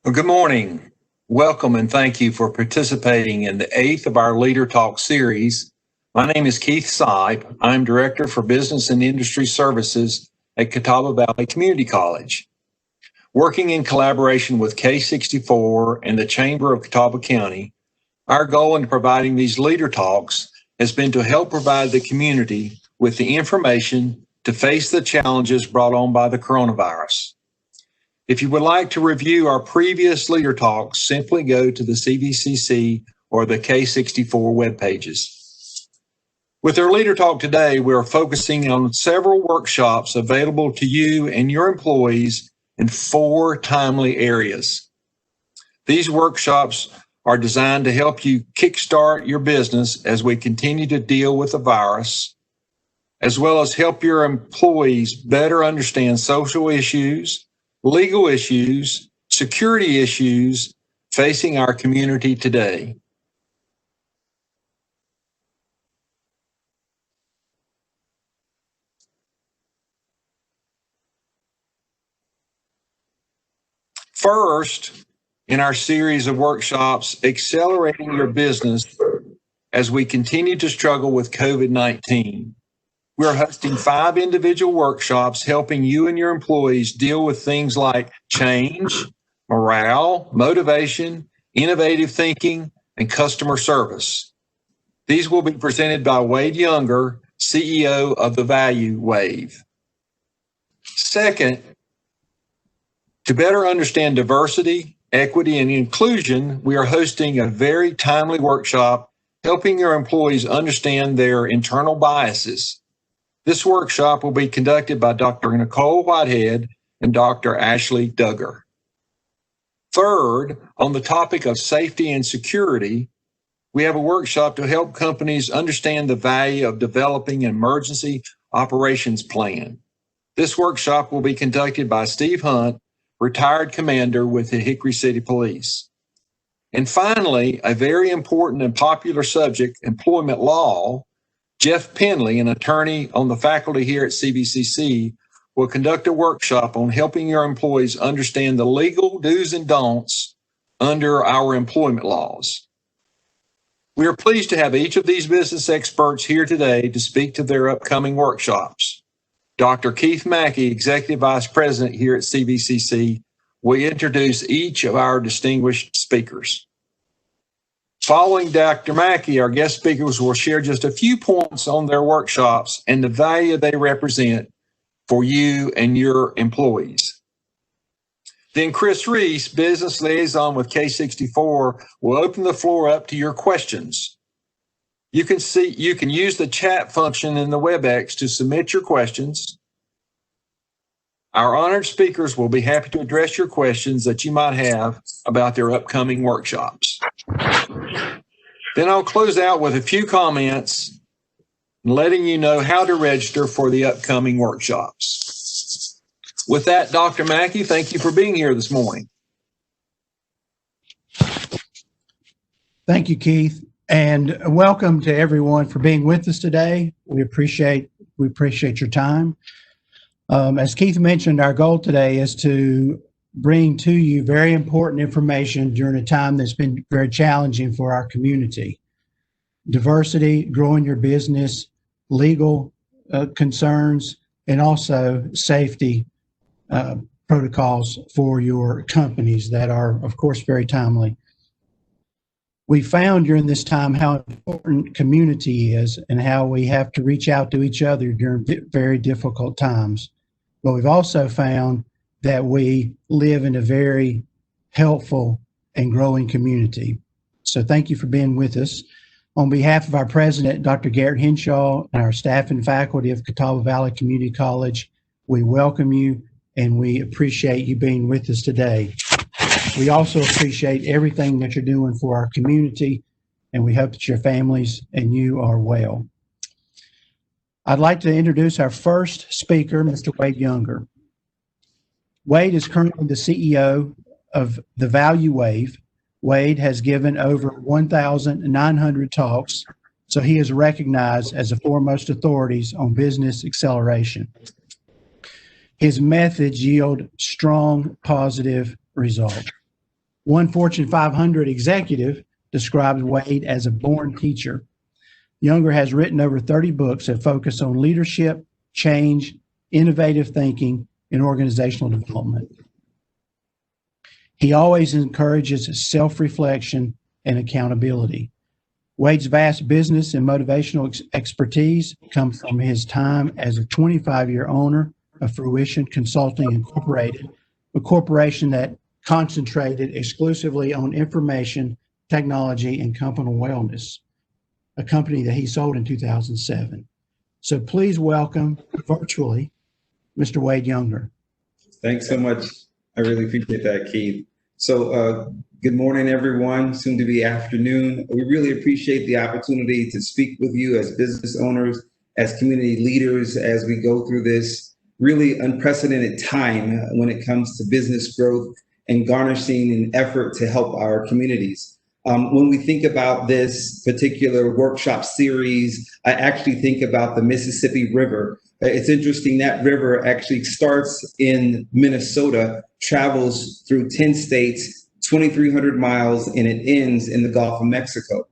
Well, good morning. Welcome and thank you for participating in the 8th of our Leader Talk series. My name is Keith Sipe. I'm Director for Business and Industry Services at Catawba Valley Community College. Working in collaboration with K64 and the Chamber of Catawba County, our goal in providing these Leader Talks has been to help provide the community with the information to face the challenges brought on by the coronavirus. If you would like to review our previous Leader Talks, simply go to the CVCC or the K64 web pages. With our Leader Talk today, we are focusing on several workshops available to you and your employees in 4 timely areas. These workshops are designed to help you kickstart your business as we continue to deal with the virus, as well as help your employees better understand social issues, legal issues, security issues facing our community today. First, in our series of workshops, Accelerating Your Business as we continue to struggle with COVID-19. We're hosting 5 individual workshops helping you and your employees deal with things like change, morale, motivation, innovative thinking, and customer service. These will be presented by Wade Younger, CEO of the Value Wave. Second, to better understand diversity, equity, and inclusion, we are hosting a very timely workshop helping your employees understand their internal biases. This workshop will be conducted by Dr. Nicole Whitehead and Dr. Ashley Duggar. Third, on the topic of safety and security, we have a workshop to help companies understand the value of developing an emergency operations plan. This workshop will be conducted by Steve Hunt, retired commander with the Hickory City Police. And finally, a very important and popular subject, employment law. Jeff Penley, an attorney on the faculty here at CVCC, will conduct a workshop on helping your employees understand the legal do's and don'ts under our employment laws. We are pleased to have each of these business experts here today to speak to their upcoming workshops. Dr. Keith Mackey, Executive Vice President here at CVCC, will introduce each of our distinguished speakers. Following Dr. Mackey, our guest speakers will share just a few points on their workshops and the value they represent for you and your employees. Then Chris Reese, Business Liaison with K64, will open the floor up to your questions. You can use the chat function in the WebEx to submit your questions. Our honored speakers will be happy to address your questions that you might have about their upcoming workshops. Then I'll close out with a few comments and letting you know how to register for the upcoming workshops. With that, Dr. Mackey, thank you for being here this morning. Thank you, Keith, and welcome to everyone for being with us today. We appreciate your time. As Keith mentioned, our goal today is to bring to you very important information during a time that's been very challenging for our community. Diversity, growing your business, legal concerns, and also safety protocols for your companies that are, of course, very timely. We found during this time how important community is and how we have to reach out to each other during very difficult times. But we've also found that we live in a very helpful and growing community. So thank you for being with us. On behalf of our president, Dr. Garrett Henshaw, and our staff and faculty of Catawba Valley Community College, we welcome you and we appreciate you being with us today. We also appreciate everything that you're doing for our community, and we hope that your families and you are well. I'd like to introduce our first speaker, Mr. Wade Younger. Wade is currently the CEO of the Value Wave. Wade has given over 1,900 talks, so he is recognized as the foremost authorities on business acceleration. His methods yield strong, positive results. One Fortune 500 executive describes Wade as a born teacher. Younger has written over 30 books that focus on leadership, change, innovative thinking, and organizational development. He always encourages self-reflection and accountability. Wade's vast business and motivational expertise comes from his time as a 25-year owner of Fruition Consulting Incorporated, a corporation that concentrated exclusively on information, technology, and company wellness, a company that he sold in 2007. So please welcome virtually Mr. Wade Younger. Thanks so much. I really appreciate that, Keith. So good morning, everyone, soon to be afternoon. We really appreciate the opportunity to speak with you as business owners, as community leaders, as we go through this really unprecedented time when it comes to business growth and garnishing an effort to help our communities. When we think about this particular workshop series, I actually think about the Mississippi River. It's interesting, that river actually starts in Minnesota, travels through 10 states, 2,300 miles, and it ends in the Gulf of Mexico.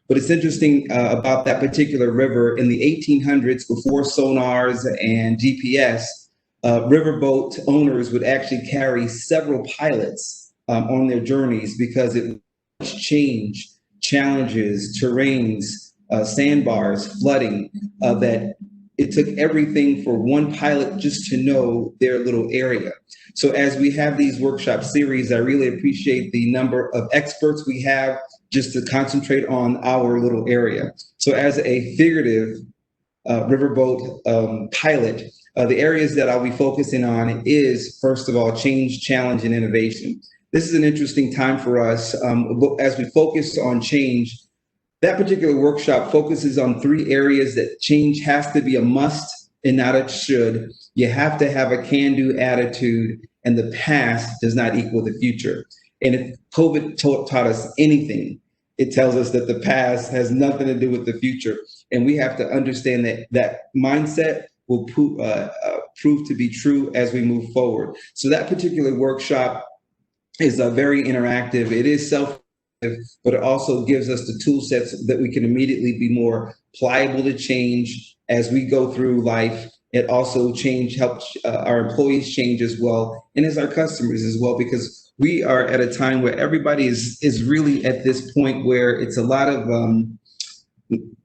But it's interesting about that particular river. In the 1800s, before sonars and GPS, riverboat owners would actually carry several pilots on their journeys because it was change, challenges, terrains, sandbars, flooding, that it took everything for one pilot just to know their little area. So as we have these workshop series, I really appreciate the number of experts we have just to concentrate on our little area. So as a figurative riverboat pilot, the areas that I'll be focusing on is, first of all, change, challenge, and innovation. This is an interesting time for us. As we focus on change, that particular workshop focuses on 3 areas that change has to be a must and not a should. You have to have a can-do attitude, and the past does not equal the future. And if COVID taught us anything, it tells us that the past has nothing to do with the future. And we have to understand that that mindset will prove to be true as we move forward. So that particular workshop is very interactive. It is but it also gives us the tool sets that we can immediately be more pliable to change as we go through life. It also helps our employees change as well, and as our customers as well, because we are at a time where everybody is really at this point where it's a lot of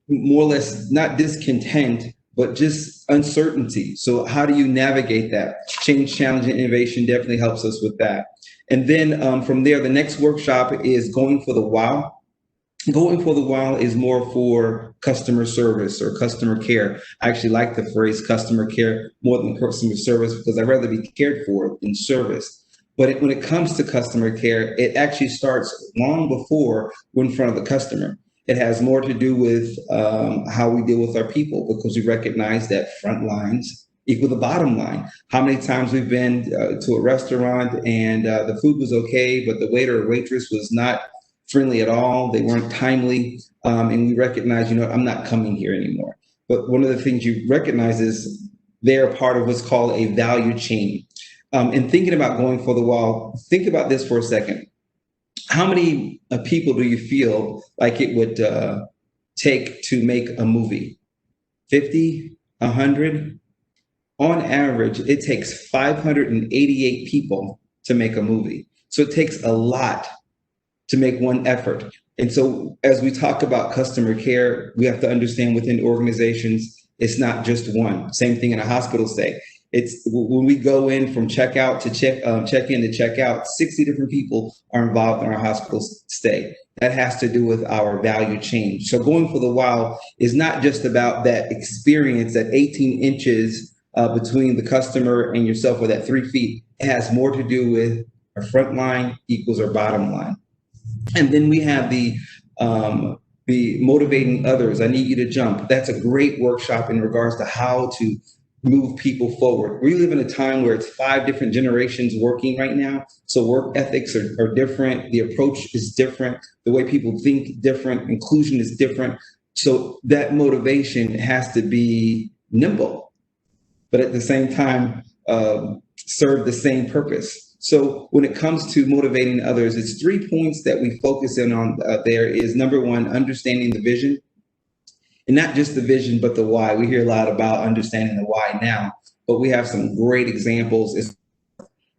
more or less not discontent, but just uncertainty. So how do you navigate that? Change, challenge, and innovation definitely helps us with that. And then from there, the next workshop is Going for the Wow. Going for the Wow is more for customer service or customer care. I actually like the phrase customer care more than customer service because I'd rather be cared for than service. But when it comes to customer care, it actually starts long before we're in front of the customer. It has more to do with how we deal with our people, because we recognize that front lines equal the bottom line. How many times we've been to a restaurant and the food was okay, but the waiter or waitress was not friendly at all. They weren't timely. And we recognize, I'm not coming here anymore. But one of the things you recognize is they're part of what's called a value chain. And thinking about going for the wall, think about this for a second. How many people do you feel like it would take to make a movie? 50, 100? On average, it takes 588 people to make a movie. So it takes a lot to make one effort. And so as we talk about customer care, we have to understand within organizations, it's not just one. Same thing in a hospital stay. It's when we go in from checkout to check-in to checkout, 60 different people are involved in our hospital stay. That has to do with our value chain. So going for the wow is not just about that experience, that 18 inches between the customer and yourself, or that 3 feet. It has more to do with our front line equals our bottom line. And then we have the motivating others. I need you to jump. That's a great workshop in regards to how to move people forward. We live in a time where it's 5 different generations working right now. So work ethics are different. The approach is different. The way people think different. Inclusion is different. So that motivation has to be nimble, but at the same time, serve the same purpose. So when it comes to motivating others, it's 3 points that we focus in on there is number one, understanding the vision. And not just the vision, but the why. We hear a lot about understanding the why now, but we have some great examples. It's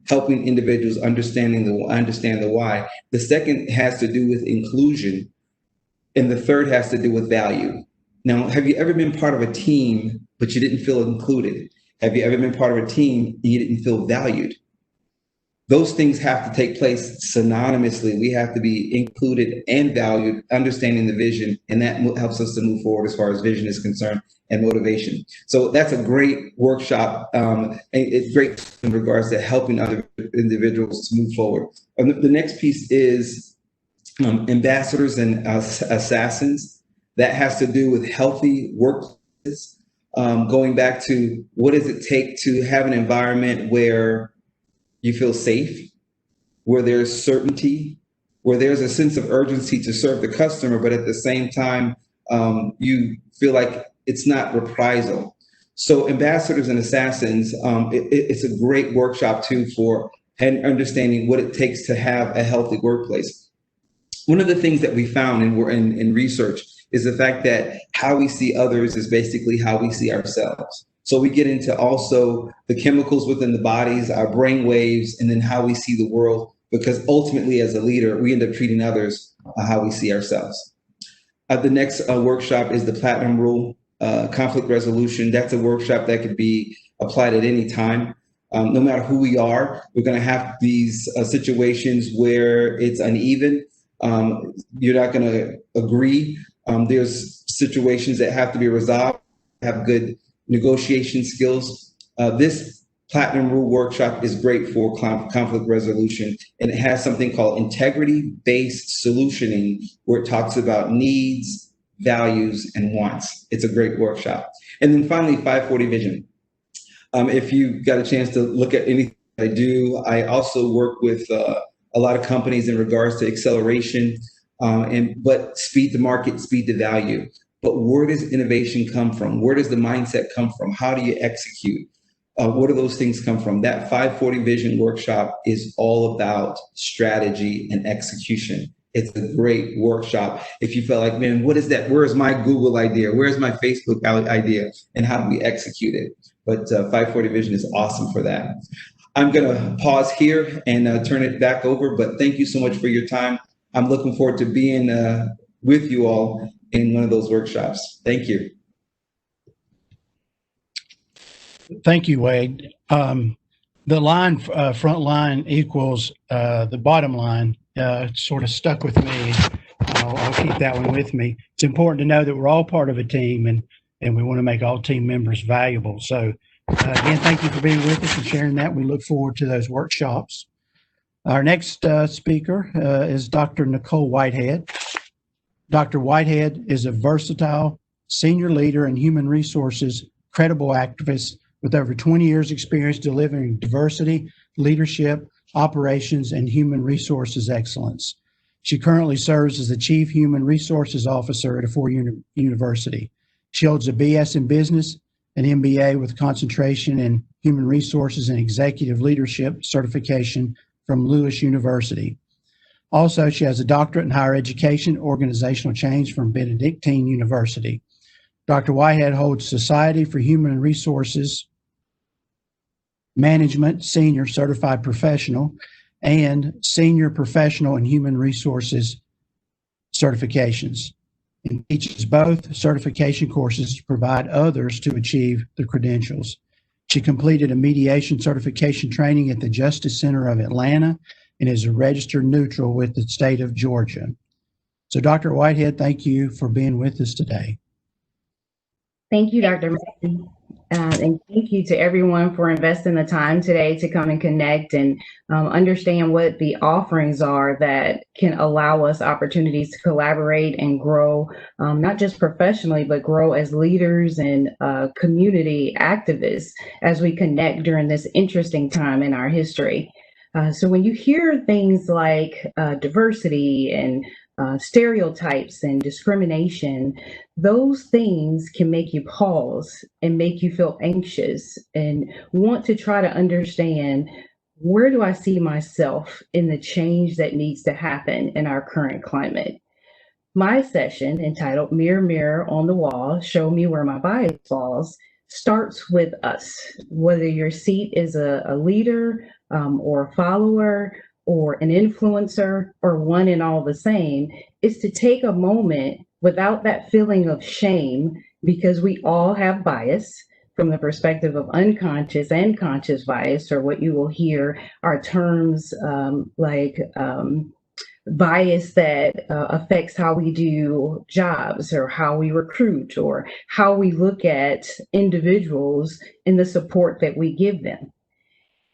helping individuals understand the why. The second has to do with inclusion, and the third has to do with value. Now, have you ever been part of a team, but you didn't feel included? Have you ever been part of a team and you didn't feel valued? Those things have to take place synonymously. We have to be included and valued, understanding the vision, and that helps us to move forward as far as vision is concerned and motivation. So that's a great workshop. And it's great in regards to helping other individuals to move forward. The next piece is ambassadors and assassins. That has to do with healthy workplaces. Going back to what does it take to have an environment where you feel safe, where there's certainty, where there's a sense of urgency to serve the customer, but at the same time, you feel like it's not reprisal. So ambassadors and assassins, it's a great workshop too for understanding what it takes to have a healthy workplace. One of the things that we found in research is the fact that how we see others is basically how we see ourselves. So we get into also the chemicals within the bodies, our brain waves, and then how we see the world, because ultimately as a leader, we end up treating others how we see ourselves. The next workshop is the Platinum Rule, conflict resolution. That's a workshop that could be applied at any time. No matter who we are, we're going to have these situations where it's uneven. You're not going to agree. There's situations that have to be resolved, have good negotiation skills. This Platinum Rule workshop is great for conflict resolution, and it has something called integrity-based solutioning, where it talks about needs, values, and wants. It's a great workshop. And then finally, 540 Vision. If you got a chance to look at anything I do, I also work with a lot of companies in regards to acceleration, but speed to market, speed to value. But where does innovation come from? Where does the mindset come from? How do you execute? Where do those things come from? That 540 Vision workshop is all about strategy and execution. It's a great workshop. If you felt like, man, what is that? Where's my Google idea? Where's my Facebook idea? And how do we execute it? But 540 Vision is awesome for that. I'm going to pause here and turn it back over. But thank you so much for your time. I'm looking forward to being with you all in one of those workshops. Thank you. Thank you, Wade. The line front line equals the bottom line sort of stuck with me. I'll keep that one with me. It's important to know that we're all part of a team, and we want to make all team members valuable. So again, thank you for being with us and sharing that. We look forward to those workshops. Our next speaker is Dr. Nicole Whitehead. Dr. Whitehead is a versatile senior leader in human resources, credible activist with over 20 years experience delivering diversity, leadership, operations, and human resources excellence. She currently serves as the Chief Human Resources Officer at a four-year university. She holds a BS in Business, an MBA with concentration in Human Resources and Executive Leadership certification from Lewis University. Also, she has a doctorate in higher education, organizational change from Benedictine University. Dr. Whitehead holds Society for Human Resources Management Senior Certified Professional and Senior Professional in Human Resources certifications, and teaches both certification courses to provide others to achieve the credentials. She completed a mediation certification training at the Justice Center of Atlanta and is a registered neutral with the state of Georgia. So Dr. Whitehead, thank you for being with us today. Thank you, Dr. Mason. And thank you to everyone for investing the time today to come and connect and understand what the offerings are that can allow us opportunities to collaborate and grow, not just professionally, but grow as leaders and community activists as we connect during this interesting time in our history. So when you hear things like diversity and stereotypes and discrimination, those things can make you pause and make you feel anxious and want to try to understand where do I see myself in the change that needs to happen in our current climate? My session, entitled Mirror, Mirror on the Wall, Show Me Where My Bias Falls, starts with us. Whether your seat is a leader or a follower or an influencer or one and all the same, is to take a moment without that feeling of shame, because we all have bias from the perspective of unconscious and conscious bias, or what you will hear are terms like bias that affects how we do jobs or how we recruit or how we look at individuals and the support that we give them.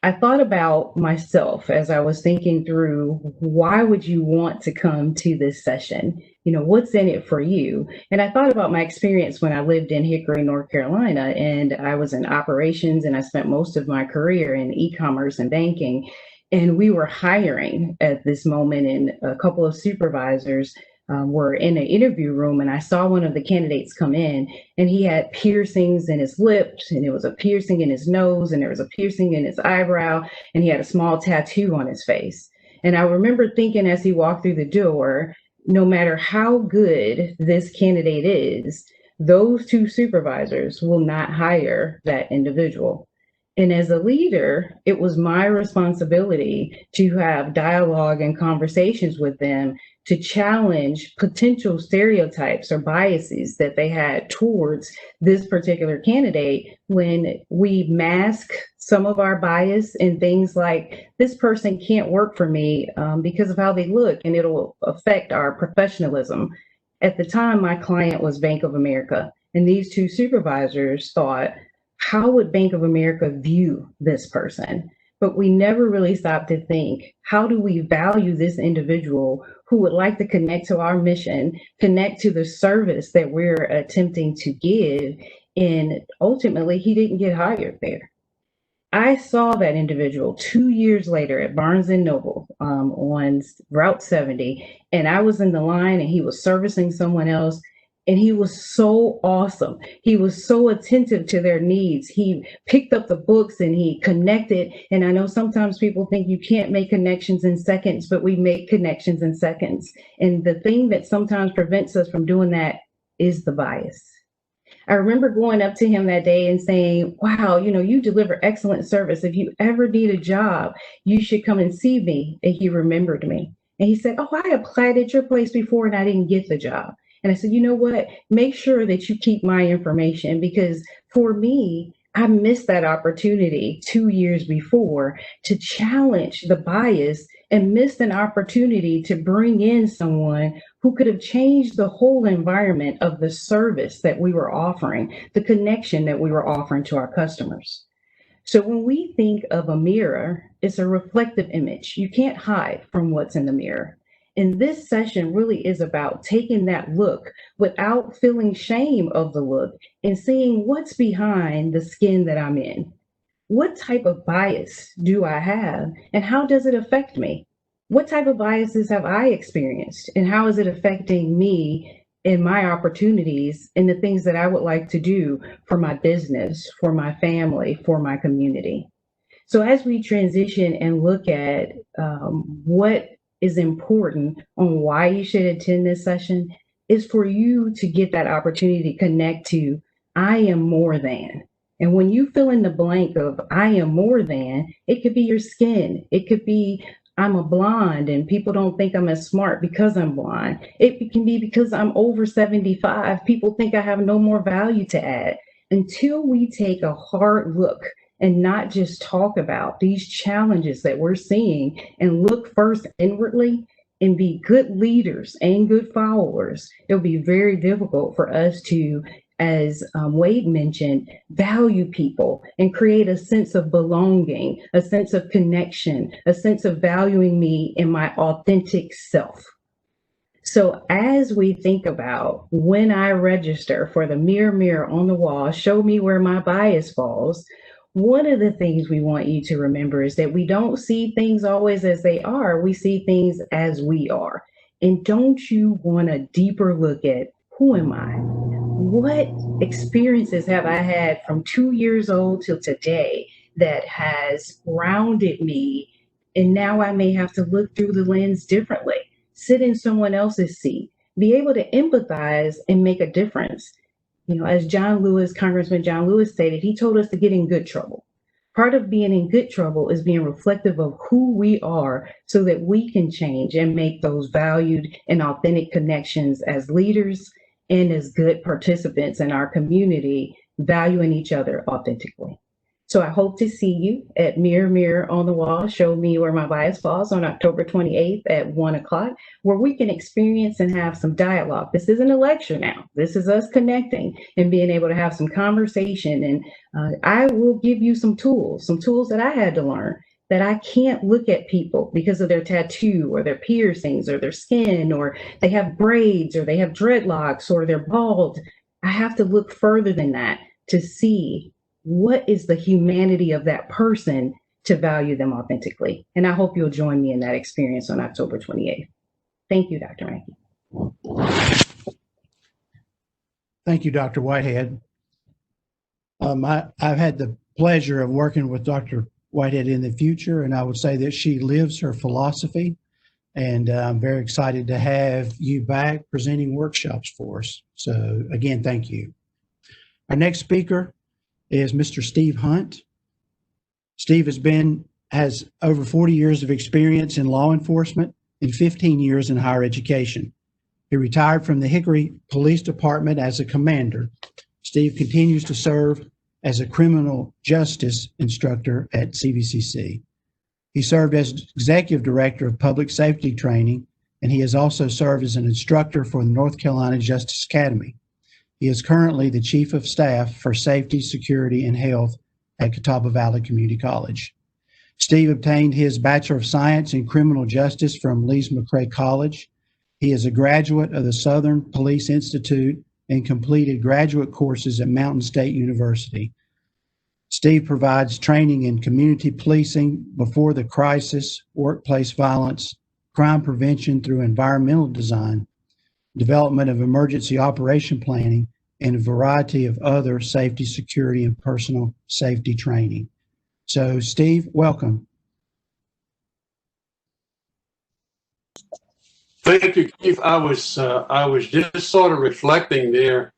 I thought about myself as I was thinking through, why would you want to come to this session? You know, what's in it for you? And I thought about my experience when I lived in Hickory, North Carolina, and I was in operations, and I spent most of my career in e-commerce and banking. And we were hiring at this moment, and a couple of supervisors were in an interview room, and I saw one of the candidates come in, and he had piercings in his lips, and there was a piercing in his nose, and there was a piercing in his eyebrow, and he had a small tattoo on his face. And I remember thinking as he walked through the door, no matter how good this candidate is, those two supervisors will not hire that individual. And as a leader, it was my responsibility to have dialogue and conversations with them to challenge potential stereotypes or biases that they had towards this particular candidate, when we mask some of our bias in things like, this person can't work for me because of how they look, and it'll affect our professionalism. At the time, my client was Bank of America, and these two supervisors thought, how would Bank of America view this person? But we never really stopped to think, how do we value this individual who would like to connect to our mission, connect to the service that we're attempting to give? And ultimately, he didn't get hired there. I saw that individual 2 years later at Barnes & Noble on Route 70, and I was in the line, and he was servicing someone else. And he was so awesome. He was so attentive to their needs. He picked up the books and he connected. And I know sometimes people think you can't make connections in seconds, but we make connections in seconds. And the thing that sometimes prevents us from doing that is the bias. I remember going up to him that day and saying, wow, you know, you deliver excellent service. If you ever need a job, you should come and see me. And he remembered me. And he said, oh, I applied at your place before and I didn't get the job. And I said, you know what, make sure that you keep my information, because for me, I missed that opportunity 2 years before to challenge the bias, and missed an opportunity to bring in someone who could have changed the whole environment of the service that we were offering, the connection that we were offering to our customers. So when we think of a mirror, it's a reflective image. You can't hide from what's in the mirror. And this session really is about taking that look without feeling shame of the look, and seeing what's behind the skin that I'm in. What type of bias do I have, and how does it affect me? What type of biases have I experienced, and how is it affecting me in my opportunities and the things that I would like to do for my business, for my family, for my community? So as we transition and look at what is important on why you should attend this session, is for you to get that opportunity to connect to, I am more than. And when you fill in the blank of I am more than, it could be your skin. It could be, I'm a blonde and people don't think I'm as smart because I'm blonde. It can be because I'm over 75. People think I have no more value to add. Until we take a hard look and not just talk about these challenges that we're seeing, and look first inwardly and be good leaders and good followers, it'll be very difficult for us to, as Wade mentioned, value people and create a sense of belonging, a sense of connection, a sense of valuing me in my authentic self. So as we think about, when I register for the Mirror, Mirror on the Wall, Show Me Where My Bias Falls, one of the things we want you to remember is that we don't see things always as they are. We see things as we are. And don't you want a deeper look at, who am I? What experiences have I had from 2 years old till today that has grounded me. And now I may have to look through the lens differently, sit in someone else's seat, be able to empathize and make a difference. As Congressman John Lewis stated, he told us to get in good trouble. Part of being in good trouble is being reflective of who we are so that we can change and make those valued and authentic connections as leaders and as good participants in our community, valuing each other authentically. So I hope to see you at Mirror, Mirror on the Wall, Show Me Where My Bias Falls on October 28th at 1 o'clock, where we can experience and have some dialogue. This isn't a lecture now. This is us connecting and being able to have some conversation. And I will give you some tools that I had to learn, that I can't look at people because of their tattoo or their piercings or their skin, or they have braids or they have dreadlocks or they're bald. I have to look further than that to see what is the humanity of that person to value them authentically. And I hope you'll join me in that experience on October 28th. Thank you, Dr. Mackey. Thank you, Dr. Whitehead. I've had the pleasure of working with Dr. Whitehead in the future, and I would say that she lives her philosophy, and I'm very excited to have you back presenting workshops for us. So again, thank you. Our next speaker is Mr. Steve Hunt. Steve has over 40 years of experience in law enforcement and 15 years in higher education. He retired from the Hickory Police Department as a commander. Steve continues to serve as a criminal justice instructor at CVCC. He served as executive director of public safety training, and he has also served as an instructor for the North Carolina Justice Academy. He is currently the Chief of Staff for Safety, Security, and Health at Catawba Valley Community College. Steve obtained his Bachelor of Science in Criminal Justice from Lees-McRae College. He is a graduate of the Southern Police Institute and completed graduate courses at Mountain State University. Steve provides training in community policing before the crisis, workplace violence, crime prevention through environmental design, development of emergency operation planning, and a variety of other safety, security, and personal safety training. So, Steve, welcome. Thank you, Keith. I was just sort of reflecting there,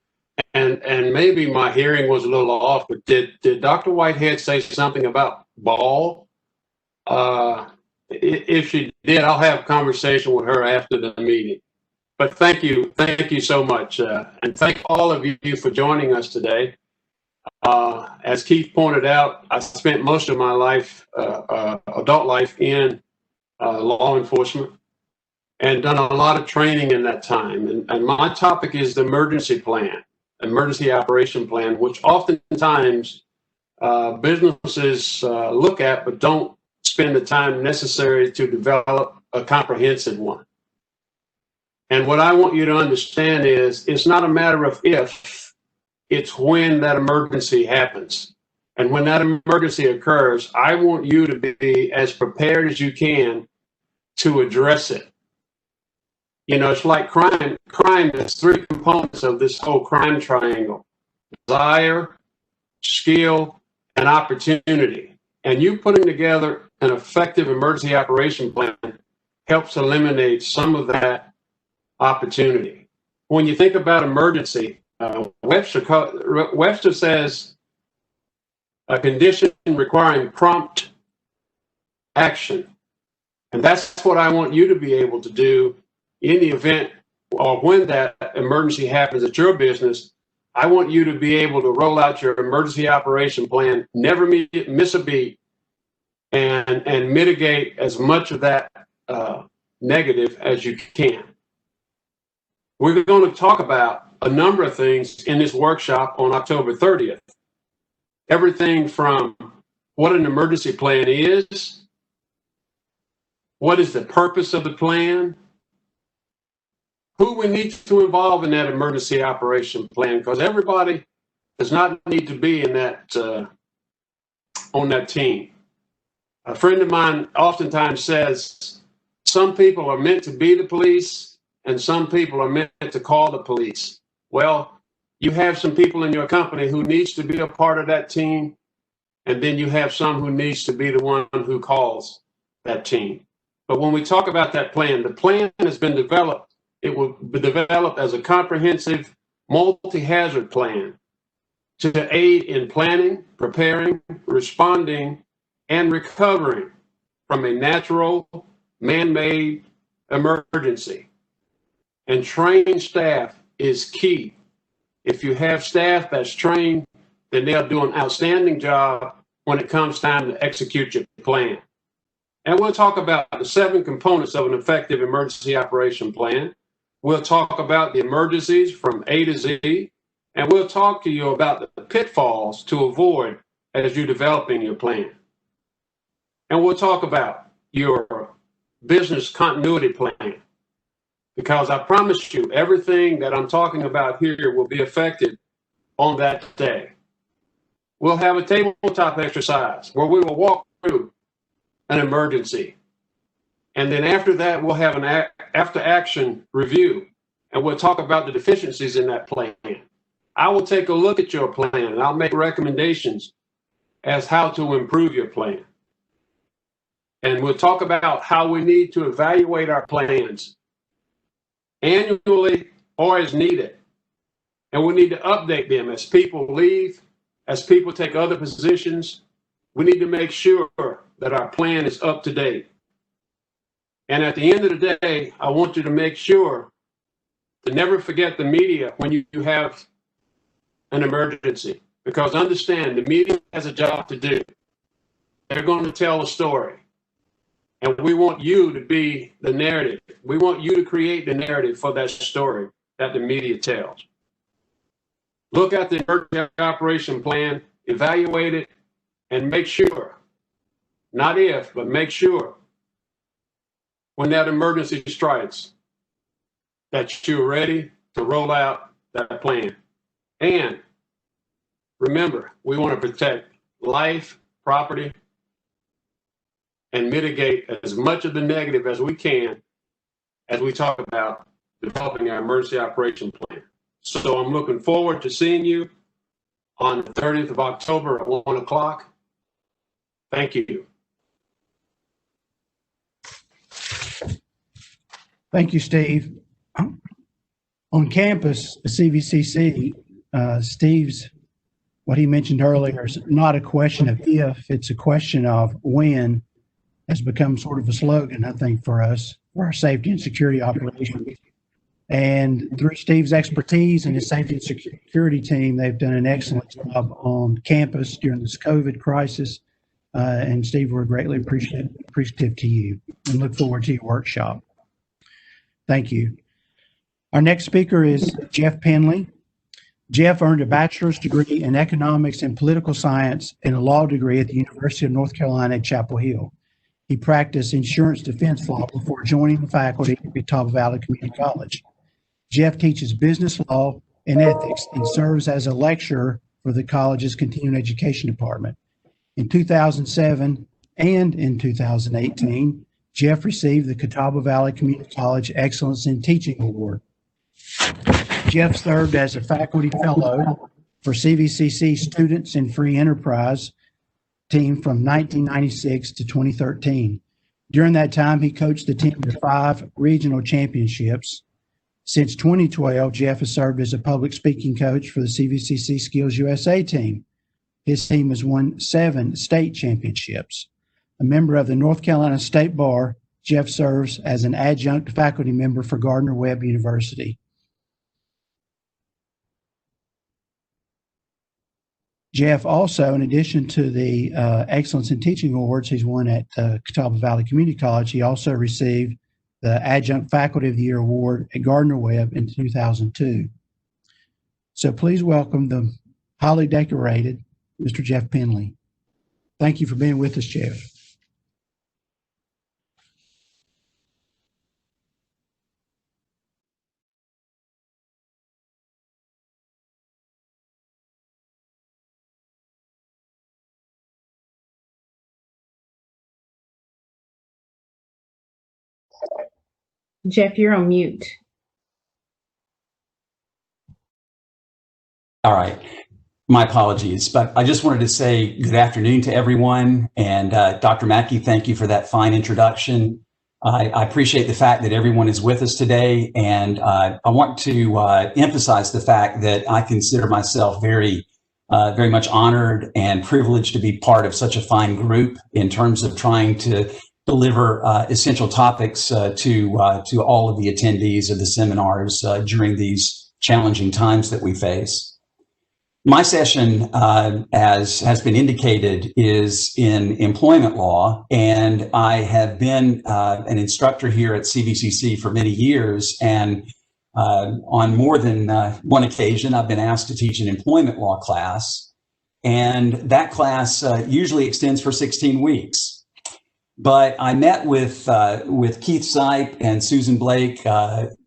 and maybe my hearing was a little off, but did Dr. Whitehead say something about ball? If she did, I'll have a conversation with her after the meeting. But thank you so much, and thank all of you for joining us today. As Keith pointed out, I spent most of my life, adult life, in law enforcement, and done a lot of training in that time. And my topic is the emergency operation plan, which oftentimes businesses look at but don't spend the time necessary to develop a comprehensive one. And what I want you to understand is it's not a matter of if, it's when that emergency happens. And when that emergency occurs, I want you to be as prepared as you can to address it. You know, it's like crime. Crime has three components of this whole crime triangle: desire, skill, and opportunity. And you putting together an effective emergency operation plan helps eliminate some of that opportunity. When you think about emergency, Webster says a condition requiring prompt action. And that's what I want you to be able to do in the event or when that emergency happens at your business. I want you to be able to roll out your emergency operation plan, never miss a beat, and mitigate as much of that negative as you can. We're going to talk about a number of things in this workshop on October 30th. Everything from what an emergency plan is, what is the purpose of the plan, who we need to involve in that emergency operation plan, because everybody does not need to be in that on that team. A friend of mine oftentimes says some people are meant to be the police and some people are meant to call the police. Well, you have some people in your company who needs to be a part of that team, and then you have some who needs to be the one who calls that team. But when we talk about that plan, the plan has been developed. It will be developed as a comprehensive multi-hazard plan to aid in planning, preparing, responding, and recovering from a natural, man-made emergency. And trained staff is key. If you have staff that's trained, then they'll do an outstanding job when it comes time to execute your plan. And we'll talk about the 7 components of an effective emergency operation plan. We'll talk about the emergencies from A to Z, and we'll talk to you about the pitfalls to avoid as you're developing your plan. And we'll talk about your business continuity plan, because I promise you everything that I'm talking about here will be effective on that day. We'll have a tabletop exercise where we will walk through an emergency. And then after that, we'll have an after action review, and we'll talk about the deficiencies in that plan. I will take a look at your plan and I'll make recommendations as how to improve your plan. And we'll talk about how we need to evaluate our plans annually or as needed. And we need to update them as people leave, as people take other positions. We need to make sure that our plan is up to date. And at the end of the day, I want you to make sure to never forget the media when you have an emergency, because understand the media has a job to do. They're going to tell a story. And we want you to be the narrative. We want you to create the narrative for that story that the media tells. Look at the emergency operation plan, evaluate it, and make sure, not if, but make sure when that emergency strikes that you're ready to roll out that plan. And remember, we want to protect life, property, and mitigate as much of the negative as we can as we talk about developing our emergency operation plan. So I'm looking forward to seeing you on the 30th of October at 1 o'clock. Thank you. Thank you, Steve. On campus, at CVCC, Steve's, what he mentioned earlier is not a question of if, it's a question of when, has become sort of a slogan, I think, for us, for our safety and security operations. And through Steve's expertise and his safety and security team, they've done an excellent job on campus during this COVID crisis. And Steve, we're greatly appreciative to you and look forward to your workshop. Thank you. Our next speaker is Jeff Penley. Jeff earned a bachelor's degree in economics and political science and a law degree at the University of North Carolina at Chapel Hill. He practiced insurance defense law before joining the faculty at Catawba Valley Community College. Jeff teaches business law and ethics and serves as a lecturer for the college's continuing education department. In 2007 and in 2018, Jeff received the Catawba Valley Community College Excellence in Teaching Award. Jeff served as a faculty fellow for CVCC Students in Free Enterprise team from 1996 to 2013. During that time, he coached the team to 5 regional championships. Since 2012, Jeff has served as a public speaking coach for the CVCC Skills USA team. His team has won 7 state championships. A member of the North Carolina State Bar, Jeff serves as an adjunct faculty member for Gardner-Webb University. Jeff also, in addition to the Excellence in Teaching Awards he's won at Catawba Valley Community College, he also received the Adjunct Faculty of the Year Award at Gardner-Webb in 2002. So please welcome the highly decorated Mr. Jeff Penley. Thank you for being with us, Jeff. Jeff, you're on mute. All right. My apologies, but I just wanted to say good afternoon to everyone. And Dr. Mackey, thank you for that fine introduction. I appreciate the fact that everyone is with us today. And I want to emphasize the fact that I consider myself very much honored and privileged to be part of such a fine group in terms of trying to deliver essential topics to all of the attendees of the seminars during these challenging times that we face. My session, as has been indicated, is in employment law, and I have been an instructor here at CVCC for many years, and on more than one occasion, I've been asked to teach an employment law class, and that class usually extends for 16 weeks. But I met with Keith Sipe and Susan Blake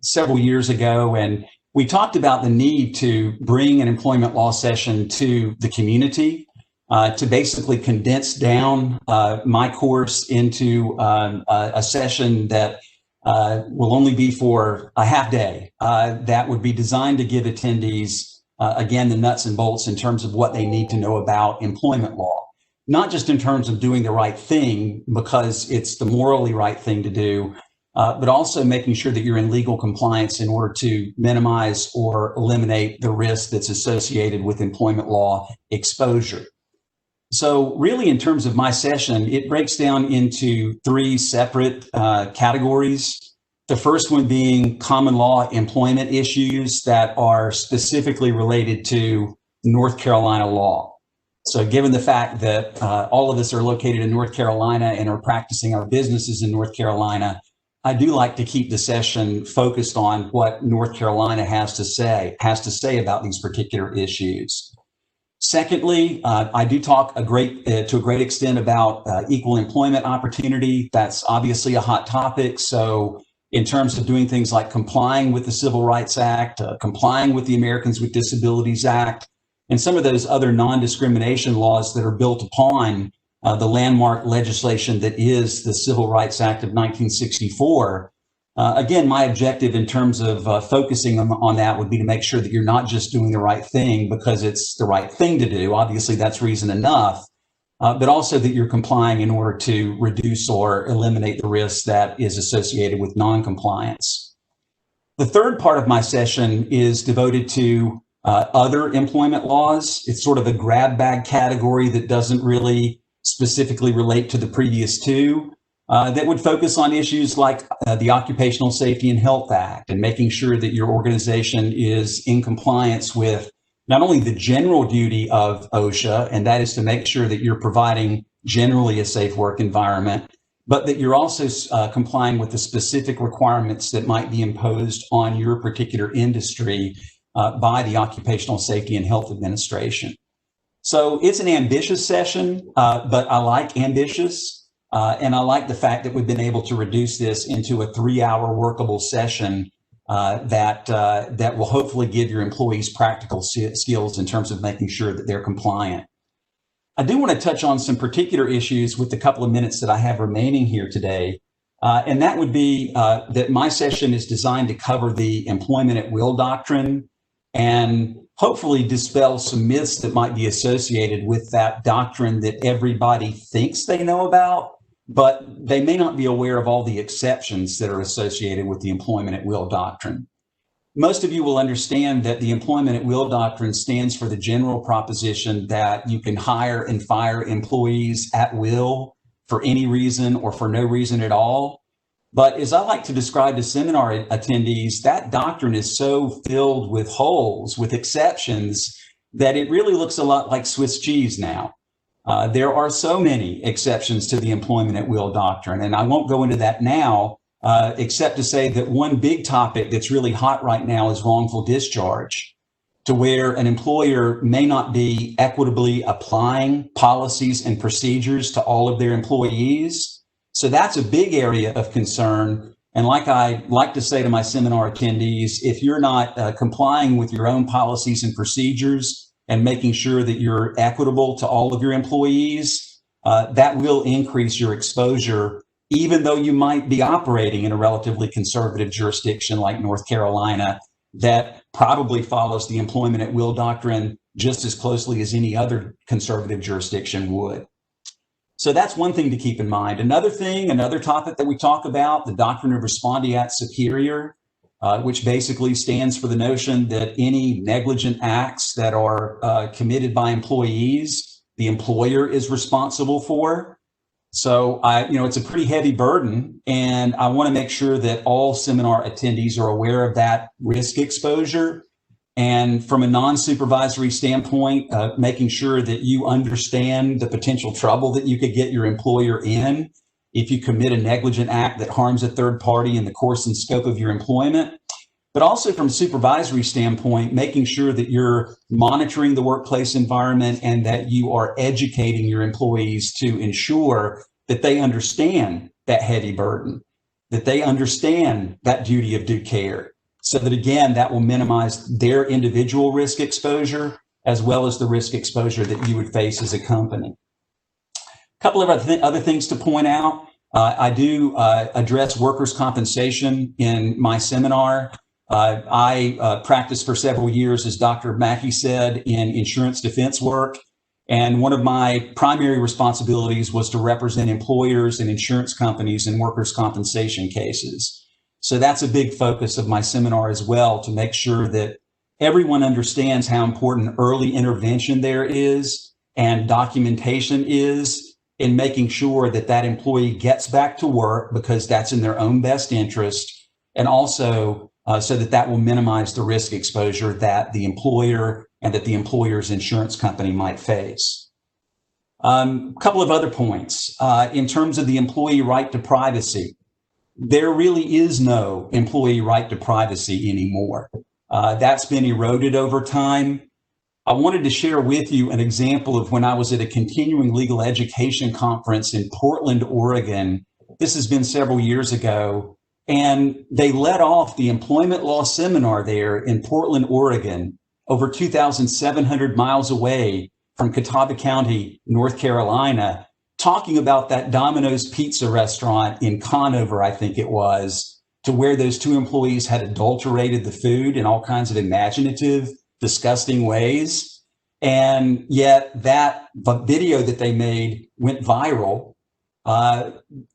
several years ago, and we talked about the need to bring an employment law session to the community to basically condense down my course into a session that will only be for a half day. That would be designed to give attendees, again, the nuts and bolts in terms of what they need to know about employment law, not just in terms of doing the right thing because it's the morally right thing to do, but also making sure that you're in legal compliance in order to minimize or eliminate the risk that's associated with employment law exposure. So really, in terms of my session, it breaks down into three separate categories. The first one being common law employment issues that are specifically related to North Carolina law. So given the fact that all of us are located in North Carolina and are practicing our businesses in North Carolina, I do like to keep the session focused on what North Carolina has to say about these particular issues. Secondly, I do talk to a great extent about equal employment opportunity. That's obviously a hot topic. So in terms of doing things like complying with the Civil Rights Act, complying with the Americans with Disabilities Act, and some of those other non-discrimination laws that are built upon the landmark legislation that is the Civil Rights Act of 1964. Again, my objective in terms of focusing on that would be to make sure that you're not just doing the right thing because it's the right thing to do. Obviously, that's reason enough, but also that you're complying in order to reduce or eliminate the risk that is associated with non-compliance. The third part of my session is devoted to other employment laws. It's sort of a grab bag category that doesn't really specifically relate to the previous two, that would focus on issues like the Occupational Safety and Health Act and making sure that your organization is in compliance with not only the general duty of OSHA, and that is to make sure that you're providing generally a safe work environment, but that you're also complying with the specific requirements that might be imposed on your particular industry by the Occupational Safety and Health Administration. So it's an ambitious session, but I like ambitious, and I like the fact that we've been able to reduce this into a 3-hour workable session that will hopefully give your employees practical skills in terms of making sure that they're compliant. I do want to touch on some particular issues with the couple of minutes that I have remaining here today, and that would be that my session is designed to cover the employment at will doctrine and hopefully dispel some myths that might be associated with that doctrine that everybody thinks they know about, but they may not be aware of all the exceptions that are associated with the employment at will doctrine. Most of you will understand that the employment at will doctrine stands for the general proposition that you can hire and fire employees at will for any reason or for no reason at all. But as I like to describe to seminar attendees, that doctrine is so filled with holes, with exceptions, that it really looks a lot like Swiss cheese now. There are so many exceptions to the employment at will doctrine, and I won't go into that now, except to say that one big topic that's really hot right now is wrongful discharge, to where an employer may not be equitably applying policies and procedures to all of their employees. So that's a big area of concern. And like I like to say to my seminar attendees, if you're not complying with your own policies and procedures and making sure that you're equitable to all of your employees, that will increase your exposure, even though you might be operating in a relatively conservative jurisdiction like North Carolina that probably follows the employment at will doctrine just as closely as any other conservative jurisdiction would. So that's one thing to keep in mind. Another topic that we talk about, the doctrine of respondeat superior, which basically stands for the notion that any negligent acts that are committed by employees, the employer is responsible for. So it's a pretty heavy burden, and I want to make sure that all seminar attendees are aware of that risk exposure. And from a non-supervisory standpoint, making sure that you understand the potential trouble that you could get your employer in if you commit a negligent act that harms a third party in the course and scope of your employment. But also from a supervisory standpoint, making sure that you're monitoring the workplace environment and that you are educating your employees to ensure that they understand that heavy burden, that they understand that duty of due care, so that, again, that will minimize their individual risk exposure as well as the risk exposure that you would face as a company. A couple of other things to point out. I do address workers' compensation in my seminar. I practiced for several years, as Dr. Mackey said, in insurance defense work. And one of my primary responsibilities was to represent employers and insurance companies in workers' compensation cases. So that's a big focus of my seminar as well, to make sure that everyone understands how important early intervention there is and documentation is in making sure that that employee gets back to work, because that's in their own best interest, and also so that that will minimize the risk exposure that the employer and that the employer's insurance company might face. A couple of other points. In terms of the employee right to privacy, there really is no employee right to privacy anymore. That's been eroded over time. I wanted to share with you an example of when I was at a continuing legal education conference in Portland, Oregon. This has been several years ago. And they led off the employment law seminar there in Portland, Oregon, over 2,700 miles away from Catawba County, North Carolina, talking about that Domino's pizza restaurant in Conover, I think it was, to where those two employees had adulterated the food in all kinds of imaginative, disgusting ways. And yet that video that they made went viral.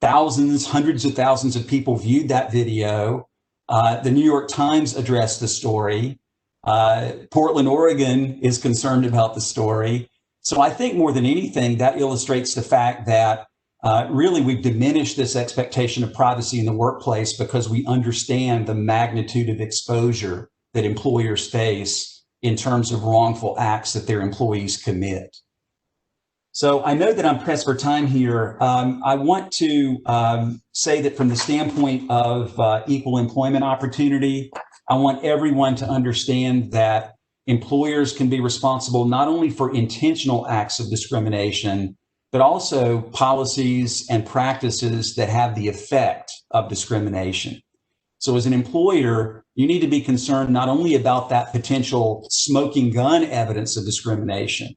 Thousands, hundreds of thousands of people viewed that video. The New York Times addressed the story. Portland, Oregon is concerned about the story. So I think more than anything, that illustrates the fact that really we've diminished this expectation of privacy in the workplace because we understand the magnitude of exposure that employers face in terms of wrongful acts that their employees commit. So I know that I'm pressed for time here. I want to say that from the standpoint of equal employment opportunity, I want everyone to understand that employers can be responsible not only for intentional acts of discrimination, but also policies and practices that have the effect of discrimination. So as an employer, you need to be concerned not only about that potential smoking gun evidence of discrimination,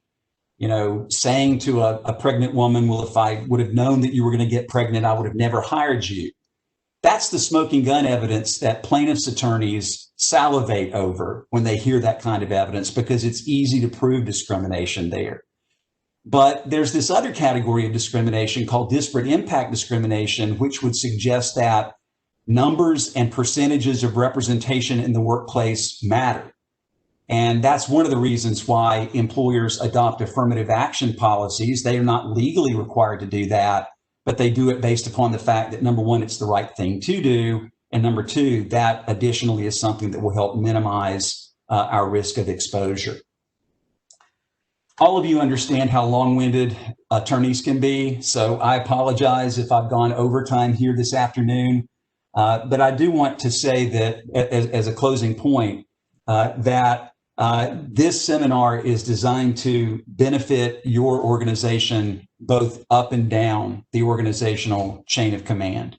saying to a pregnant woman, well, if I would have known that you were going to get pregnant, I would have never hired you. That's the smoking gun evidence that plaintiffs' attorneys salivate over when they hear that kind of evidence, because it's easy to prove discrimination there. But there's this other category of discrimination called disparate impact discrimination, which would suggest that numbers and percentages of representation in the workplace matter. And that's one of the reasons why employers adopt affirmative action policies. They are not legally required to do that, but they do it based upon the fact that, number one, it's the right thing to do. And number two, that additionally is something that will help minimize our risk of exposure. All of you understand how long-winded attorneys can be, so I apologize if I've gone overtime here this afternoon. But I do want to say that as a closing point, that this seminar is designed to benefit your organization both up and down the organizational chain of command.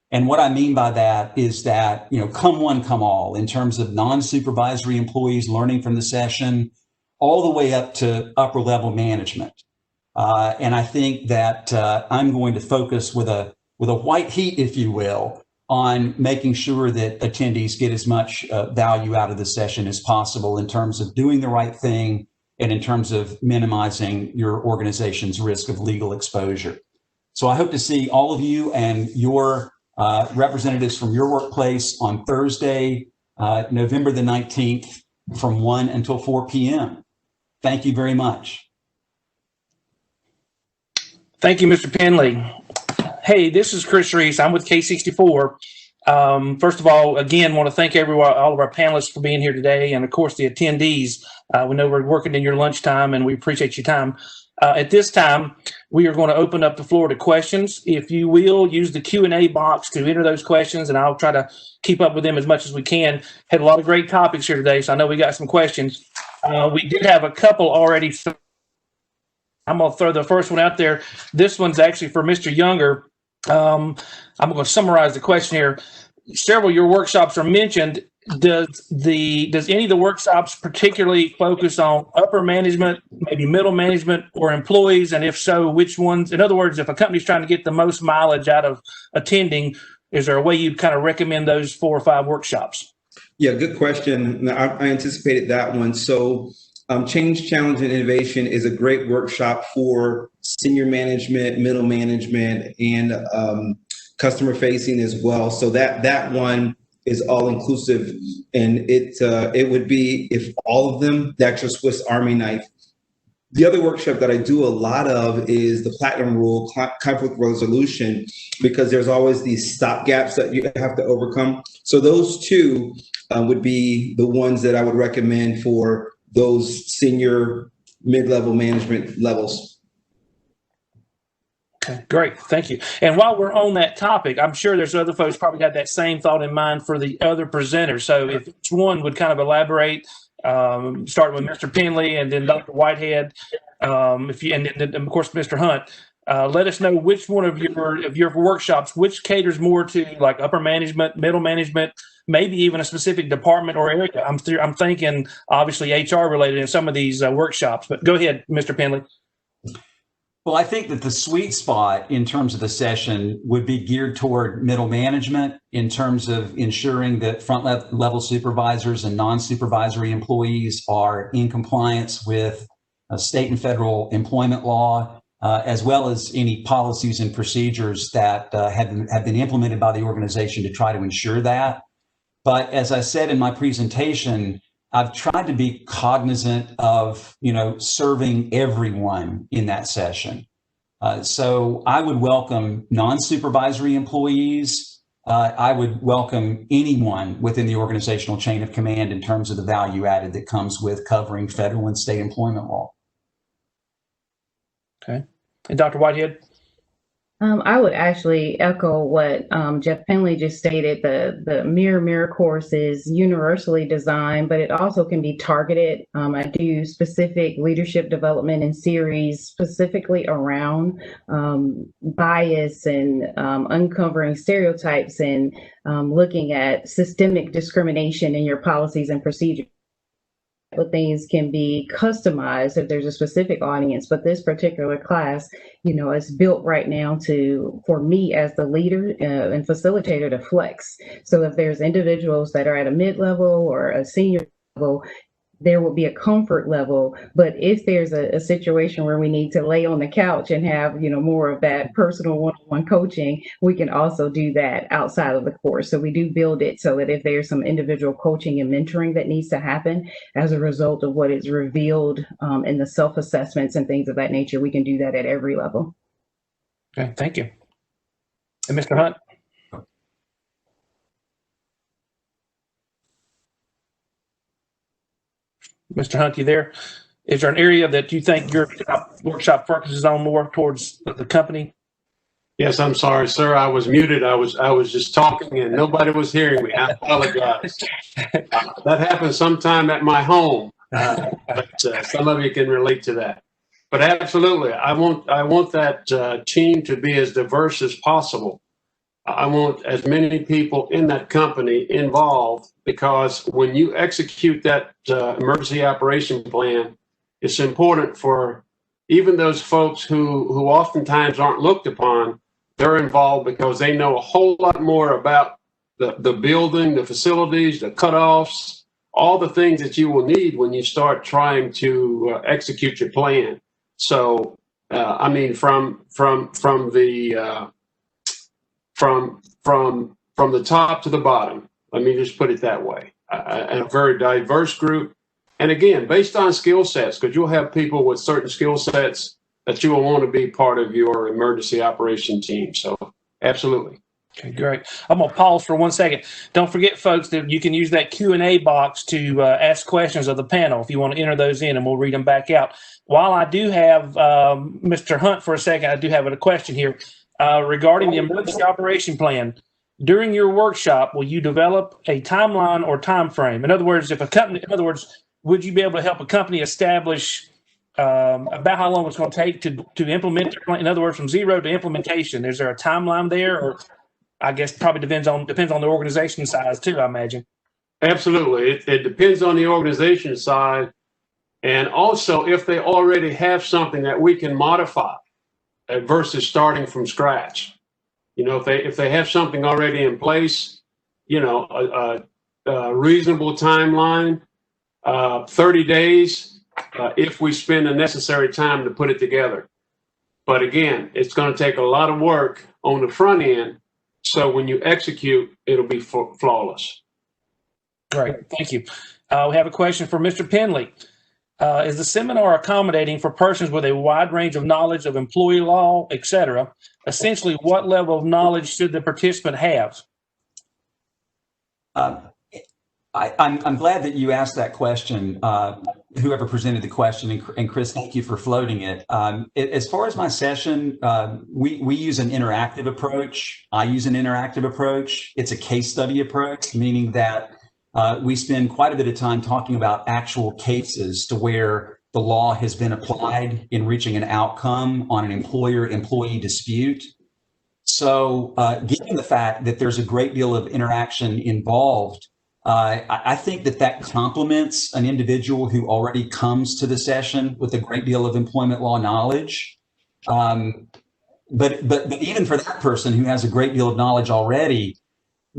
And what I mean by that is that, come one, come all, in terms of non-supervisory employees learning from the session, all the way up to upper level management. And I think that I'm going to focus with a white heat, if you will, on making sure that attendees get as much value out of the session as possible in terms of doing the right thing and in terms of minimizing your organization's risk of legal exposure. So I hope to see all of you and your representatives from your workplace on Thursday, November the 19th from 1 until 4 p.m. Thank you very much. Thank you, Mr. Penley. Hey, this is Chris Reese. I'm with K64. First of all, again, want to thank everyone, all of our panelists for being here today, and of course the attendees. We know we're working in your lunchtime, and we appreciate your time. At this time, we are going to open up the floor to questions. If you will, use the Q&A box to enter those questions, and I'll try to keep up with them as much as we can. Had a lot of great topics here today, so I know we got some questions. We did have a couple already. I'm going to throw the first one out there. This one's actually for Mr. Younger. I'm going to summarize the question here. Several of your workshops are mentioned. Does any of the workshops particularly focus on upper management, maybe middle management, or employees? And if so, which ones? In other words, if a company's trying to get the most mileage out of attending, is there a way you'd kind of recommend those 4 or 5 workshops? Yeah, good question. I anticipated that one. So Change, Challenge, and Innovation is a great workshop for senior management, middle management, and customer facing as well. So that one is all inclusive, and it would be, if all of them, that's your Swiss Army knife. The other workshop that I do a lot of is the Platinum Rule, conflict resolution, because there's always these stopgaps that you have to overcome. So those two would be the ones that I would recommend for those senior mid-level management levels. Okay, great. Thank you. And while we're on that topic, I'm sure there's other folks probably got that same thought in mind for the other presenters. So if each one would kind of elaborate, starting with Mr. Penley and then Dr. Whitehead, and of course, Mr. Hunt, let us know which one of your workshops, which caters more to like upper management, middle management, maybe even a specific department or area. I'm thinking obviously HR related in some of these workshops, but go ahead, Mr. Penley. Well, I think that the sweet spot in terms of the session would be geared toward middle management in terms of ensuring that front level supervisors and non-supervisory employees are in compliance with state and federal employment law, as well as any policies and procedures that have been implemented by the organization to try to ensure that. But as I said in my presentation, I've tried to be cognizant of, serving everyone in that session. So I would welcome non-supervisory employees. I would welcome anyone within the organizational chain of command in terms of the value added that comes with covering federal and state employment law. Okay. And Dr. Whitehead? I would actually echo what Jeff Penley just stated. The Mirror course is universally designed, but it also can be targeted. I do specific leadership development in series specifically around bias and uncovering stereotypes and looking at systemic discrimination in your policies and procedures. Things can be customized if there's a specific audience, but this particular class, is built right now for me as the leader and facilitator to flex. So if there's individuals that are at a mid-level or a senior level, there will be a comfort level. But if there's a situation where we need to lay on the couch and have, more of that personal one-on-one coaching, we can also do that outside of the course. So we do build it so that if there's some individual coaching and mentoring that needs to happen as a result of what is revealed in the self-assessments and things of that nature, we can do that at every level. Okay, thank you. And Mr. Hunt? Mr. Hunt, you there? Is there an area that you think your workshop focuses on more towards the company? Yes, I'm sorry, sir. I was muted. I was just talking and nobody was hearing me. I apologize. That happens sometime at my home, but some of you can relate to that. But absolutely, I want that team to be as diverse as possible. I want as many people in that company involved, because when you execute that emergency operation plan, it's important for even those folks who oftentimes aren't looked upon. They're involved because they know a whole lot more about the building, the facilities, the cutoffs, all the things that you will need when you start trying to execute your plan. So, I mean, from the top to the bottom. Let me just put it that way. And a very diverse group. And again, based on skill sets, because you'll have people with certain skill sets that you will want to be part of your emergency operation team. So, absolutely. Okay, great. I'm going to pause for 1 second. Don't forget, folks, that you can use that Q&A box to ask questions of the panel if you want to enter those in, and we'll read them back out. While I do have Mr. Hunt for a second, I do have a question here regarding the emergency operation plan. During your workshop, will you develop a timeline or time frame? In other words, would you be able to help a company establish about how long it's going to take to implement their plan? In other words, from zero to implementation, is there a timeline there? Or I guess probably depends on the organization size too, I imagine. Absolutely. It depends on the organization size. And also if they already have something that we can modify versus starting from scratch. You know, if they have something already in place, you know, a reasonable timeline, 30 days, if we spend the necessary time to put it together. But again, it's going to take a lot of work on the front end. So when you execute, it'll be flawless. Great. Thank you. We have a question for Mr. Penley. Is the seminar accommodating for persons with a wide range of knowledge of employee law, et cetera? Essentially, what level of knowledge should the participant have? I'm glad that you asked that question, whoever presented the question, and Chris, thank you for floating it. As far as my session, we use an interactive approach. I use an interactive approach. It's a case study approach, meaning that we spend quite a bit of time talking about actual cases to where the law has been applied in reaching an outcome on an employer-employee dispute. So given the fact that there's a great deal of interaction involved, I think that complements an individual who already comes to the session with a great deal of employment law knowledge. But even for that person who has a great deal of knowledge already,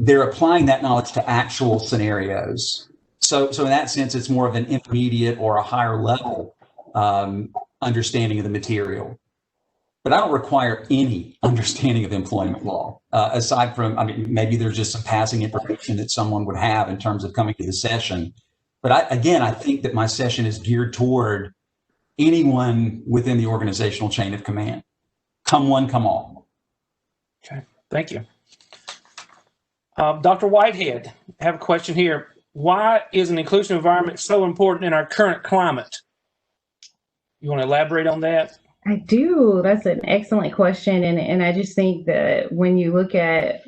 they're applying that knowledge to actual scenarios. So in that sense, it's more of an intermediate or a higher level understanding of the material. But I don't require any understanding of employment law, aside from, I mean, maybe there's just some passing information that someone would have in terms of coming to the session. But I think that my session is geared toward anyone within the organizational chain of command. Come one, come all. Okay, thank you. Dr. Whitehead, I have a question here. Why is an inclusive environment so important in our current climate? You want to elaborate on that? I do. That's an excellent question. And I just think that when you look at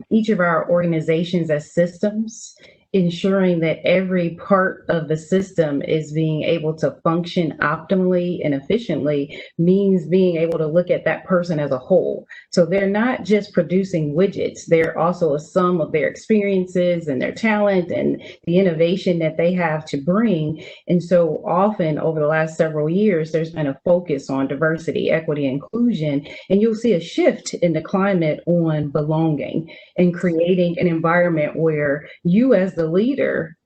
each of our organizations as systems, ensuring that every part of the system is being able to function optimally and efficiently means being able to look at that person as a whole. So they're not just producing widgets, they're also a sum of their experiences and their talent and the innovation that they have to bring. And so often over the last several years, there's been a focus on diversity, equity, inclusion, and you'll see a shift in the climate on belonging and creating an environment where you as the leader,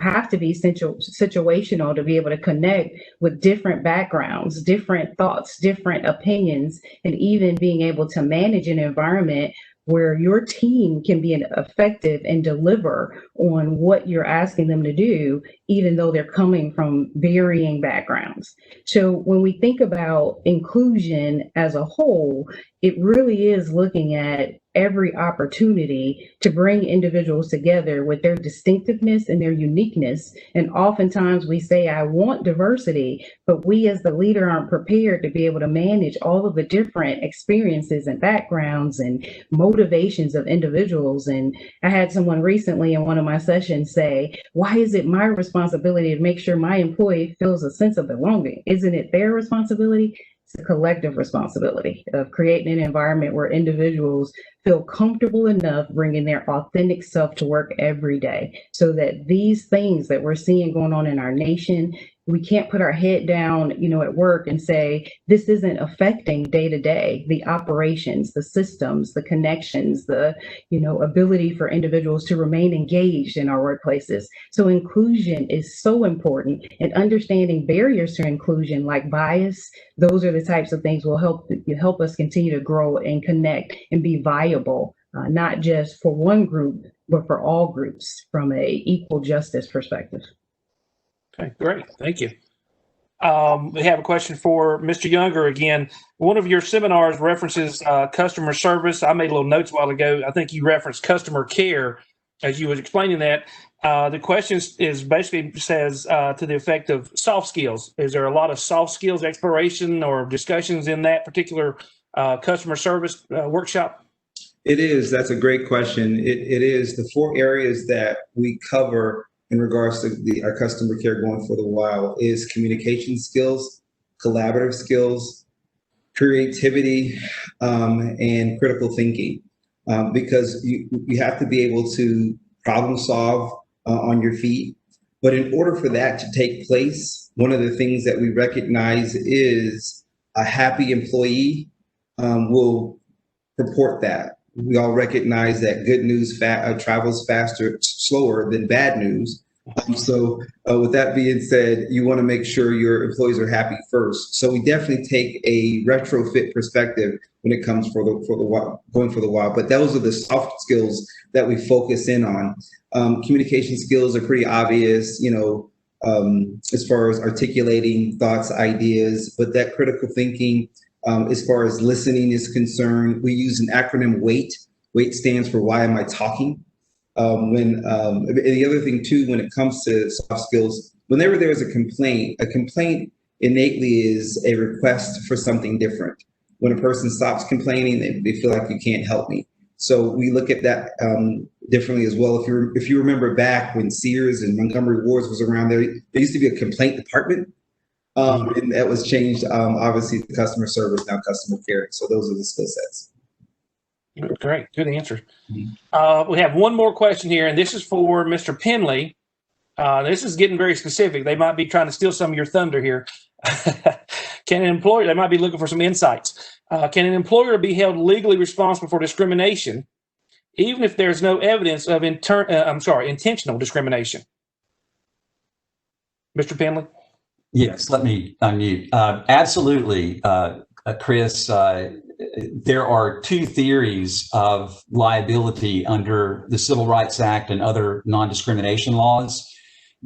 have to be situational to be able to connect with different backgrounds, different thoughts, different opinions, and even being able to manage an environment where your team can be effective and deliver on what you're asking them to do, even though they're coming from varying backgrounds. So when we think about inclusion as a whole, it really is looking at every opportunity to bring individuals together with their distinctiveness and their uniqueness. And oftentimes we say, I want diversity, but we as the leader aren't prepared to be able to manage all of the different experiences and backgrounds and motivations of individuals. And I had someone recently in one of my sessions say, why is it my responsibility to make sure my employee feels a sense of belonging? Isn't it their responsibility? It's a collective responsibility of creating an environment where individuals feel comfortable enough bringing their authentic self to work every day, so that these things that we're seeing going on in our nation, we can't put our head down, at work and say, this isn't affecting day to day, the operations, the systems, the connections, the, ability for individuals to remain engaged in our workplaces. So inclusion is so important, and understanding barriers to inclusion like bias, those are the types of things will help us continue to grow and connect and be viable, not just for one group, but for all groups from a equal justice perspective. Okay, great. Thank you. We have a question for Mr. Younger again. One of your seminars references customer service. I made little notes a while ago. I think you referenced customer care as you were explaining that. The question is basically says to the effect of soft skills. Is there a lot of soft skills exploration or discussions in that particular customer service workshop? It is. That's a great question. It is. The 4 areas that we cover in regards to our customer care going for the while is communication skills, collaborative skills, creativity, and critical thinking, because you have to be able to problem solve on your feet. But in order for that to take place, one of the things that we recognize is a happy employee will purport that. We all recognize that good news travels slower than bad news. So with that being said, you want to make sure your employees are happy first. So we definitely take a retrofit perspective when it comes going for the while. But those are the soft skills that we focus in on. Communication skills are pretty obvious, as far as articulating thoughts, ideas, but that critical thinking, as far as listening is concerned, we use an acronym WAIT. WAIT stands for why am I talking? And the other thing too, when it comes to soft skills, whenever there is a complaint innately is a request for something different. When a person stops complaining, they feel like you can't help me. So we look at that differently as well. If you remember back when Sears and Montgomery Ward was around, there used to be a complaint department. And that was changed, obviously, to customer service, now customer care. So those are the skill sets. Great. Good answer. Mm-hmm. We have one more question here, and this is for Mr. Penley. This is getting very specific. They might be trying to steal some of your thunder here. Can an employer, they might be looking for some insights. Can an employer be held legally responsible for discrimination, even if there's no evidence of intentional discrimination? Mr. Penley? Yes, let me unmute. Absolutely, Chris. There are 2 theories of liability under the Civil Rights Act and other non-discrimination laws.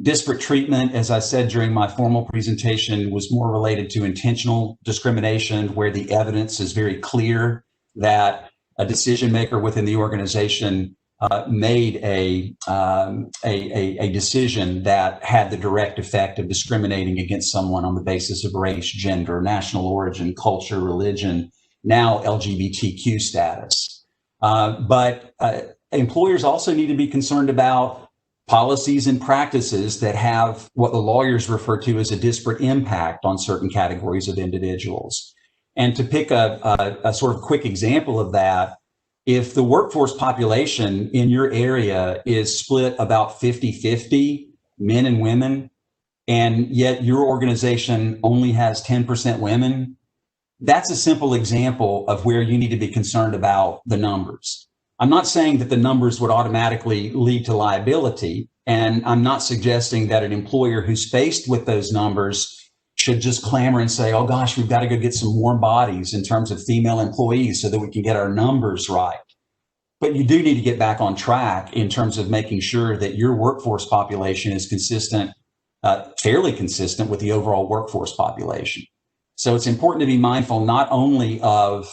Disparate treatment, as I said during my formal presentation, was more related to intentional discrimination, where the evidence is very clear that a decision maker within the organization made a decision that had the direct effect of discriminating against someone on the basis of race, gender, national origin, culture, religion, now LGBTQ status. But employers also need to be concerned about policies and practices that have what the lawyers refer to as a disparate impact on certain categories of individuals. And to pick a sort of quick example of that, if the workforce population in your area is split about 50-50, men and women, and yet your organization only has 10% women, that's a simple example of where you need to be concerned about the numbers. I'm not saying that the numbers would automatically lead to liability, and I'm not suggesting that an employer who's faced with those numbers should just clamor and say, oh gosh, we've got to go get some warm bodies in terms of female employees so that we can get our numbers right. But you do need to get back on track in terms of making sure that your workforce population is consistent, fairly consistent with the overall workforce population. So it's important to be mindful not only of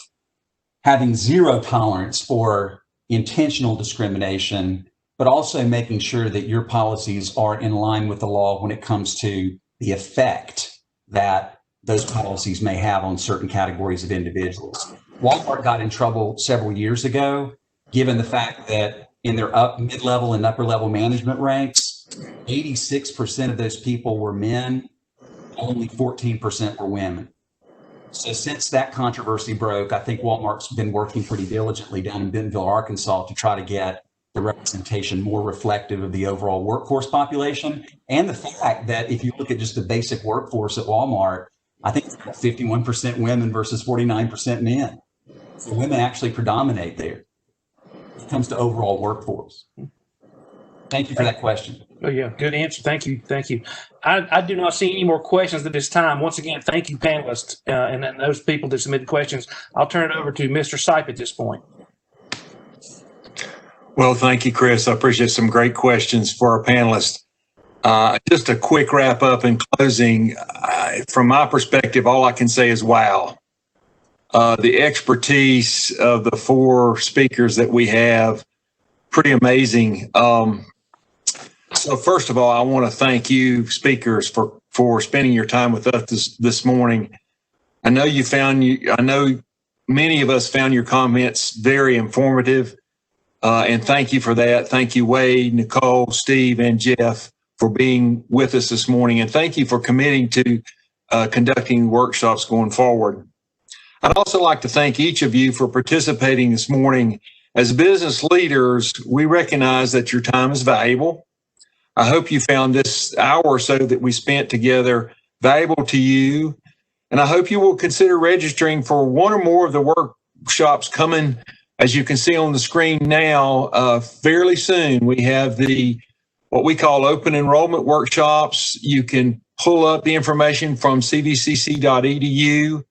having zero tolerance for intentional discrimination, but also making sure that your policies are in line with the law when it comes to the effect that those policies may have on certain categories of individuals. Walmart got in trouble several years ago, given the fact that in their mid-level and upper-level management ranks, 86% of those people were men, only 14% were women. So since that controversy broke, I think Walmart's been working pretty diligently down in Bentonville, Arkansas, to try to get the representation more reflective of the overall workforce population. And the fact that if you look at just the basic workforce at Walmart, I think it's 51% women versus 49% men. So women actually predominate there when it comes to overall workforce. Thank you for that question. Oh, yeah, good answer. Thank you. Thank you. I do not see any more questions at this time. Once again, thank you, panelists, and then those people that submitted questions. I'll turn it over to Mr. Sipe at this point. Well, thank you, Chris. I appreciate some great questions for our panelists. Just a quick wrap up in closing. From my perspective, all I can say is wow. The expertise of the four speakers that we have, pretty amazing. So first of all, I want to thank you, speakers, for spending your time with us this morning. I know many of us found your comments very informative, and thank you for that. Thank you, Wade, Nicole, Steve, and Jeff, for being with us this morning, and thank you for committing to conducting workshops going forward. I'd also like to thank each of you for participating this morning. As business leaders, we recognize that your time is valuable. I hope you found this hour or so that we spent together valuable to you, and I hope you will consider registering for one or more of the workshops coming, as you can see on the screen now, fairly soon. We have what we call open enrollment workshops. You can pull up the information from cvcc.edu.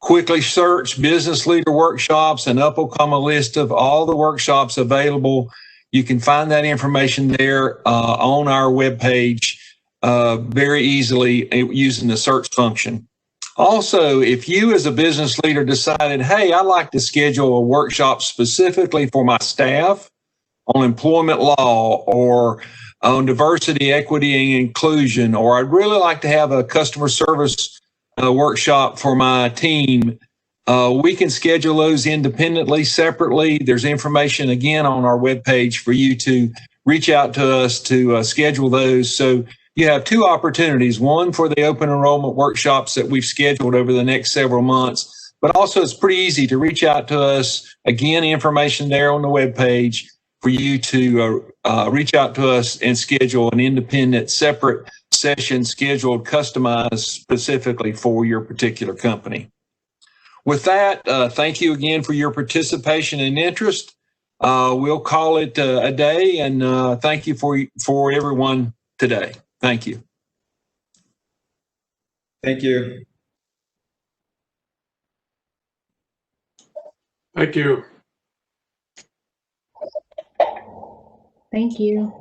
Quickly search business leader workshops, and up will come a list of all the workshops available. You can find that information there on our webpage very easily using the search function. Also, if you as a business leader decided, hey, I'd like to schedule a workshop specifically for my staff on employment law or on diversity, equity, and inclusion, or I'd really like to have a customer service workshop for my team, we can schedule those independently, separately. There's information, again, on our webpage for you to reach out to us to schedule those. So you have two opportunities, one for the open enrollment workshops that we've scheduled over the next several months, but also it's pretty easy to reach out to us. Again, information there on the webpage for you to reach out to us and schedule an independent, separate session scheduled, customized specifically for your particular company. With that, thank you again for your participation and interest. We'll call it a day, and thank you for everyone today. Thank you. Thank you. Thank you. Thank you.